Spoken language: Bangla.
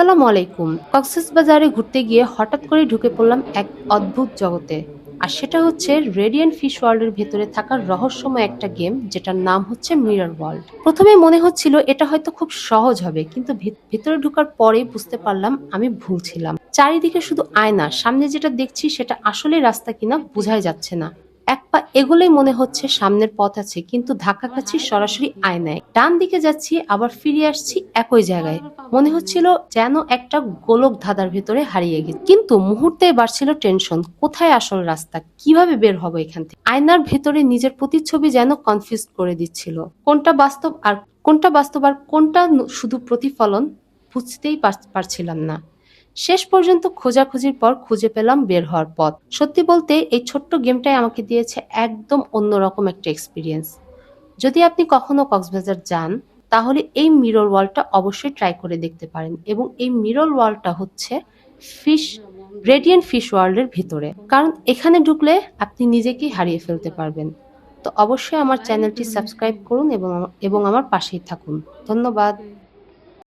আসসালামু আলাইকুম। কক্সবাজারে ঘুরতে গিয়ে হঠাৎ করেই ঢুকে পড়লাম এক অদ্ভুত জগতে। আর সেটা হচ্ছে রেডিয়েন্ট ফিশ ওয়ার্ল্ডের ভেতরে থাকা রহস্যময় একটা গেম যেটার নাম হচ্ছে মিরর ওয়ার্ল্ড। প্রথমে মনে হচ্ছিল এটা হয়তো খুব সহজ হবে, কিন্তু ভেতরে ঢোকার পরেই বুঝতে পারলাম আমি ভুল ছিলাম। চারিদিকে শুধু আয়না, সামনে যেটা দেখছি সেটা আসলে রাস্তা কিনা বোঝাই যাচ্ছে না। এক পা এগোলেই মনে হচ্ছে সামনের পথ আছে, কিন্তু ধাক্কা খাচ্ছি সরাসরি আয়নায়। ডান দিকে যাচ্ছি, আবার ফিরে আসছি একই জায়গায়। মনে হচ্ছিল যেন একটা গোলক ধাঁধার ভেতরে হারিয়ে গেছে। কিন্তু মুহূর্তে বাড়ছিল টেনশন, কোথায় আসল রাস্তা, কিভাবে বের হবো এখান থেকে। আয়নার ভেতরে নিজের প্রতিচ্ছবি যেন কনফিউজ করে দিচ্ছিল। কোনটা বাস্তব আর কোনটা শুধু প্রতিফলন, বুঝতেই পারছিলাম না। শেষ পর্যন্ত খোঁজাখুঁজির পর খুঁজে পেলাম বের হওয়ার পথ। সত্যি বলতে এই ছোট্ট গেমটাই আমাকে দিয়েছে একদম অন্যরকম একটা এক্সপিরিয়েন্স। যদি আপনি কখনো কক্সবাজার যান, তাহলে এই মিরর ওয়ালটা অবশ্যই ট্রাই করে দেখতে পারেন। এবং এই মিরর ওয়ালটা হচ্ছে ফিশ রেডিয়েন্ট ফিশ ওয়ার্ল্ডের ভিতরে, কারণ এখানে ঢুকলে আপনি নিজেকেই হারিয়ে ফেলতে পারবেন। তো অবশ্যই আমার চ্যানেলটি সাবস্ক্রাইব করুন এবং আমার পাশেই থাকুন। ধন্যবাদ।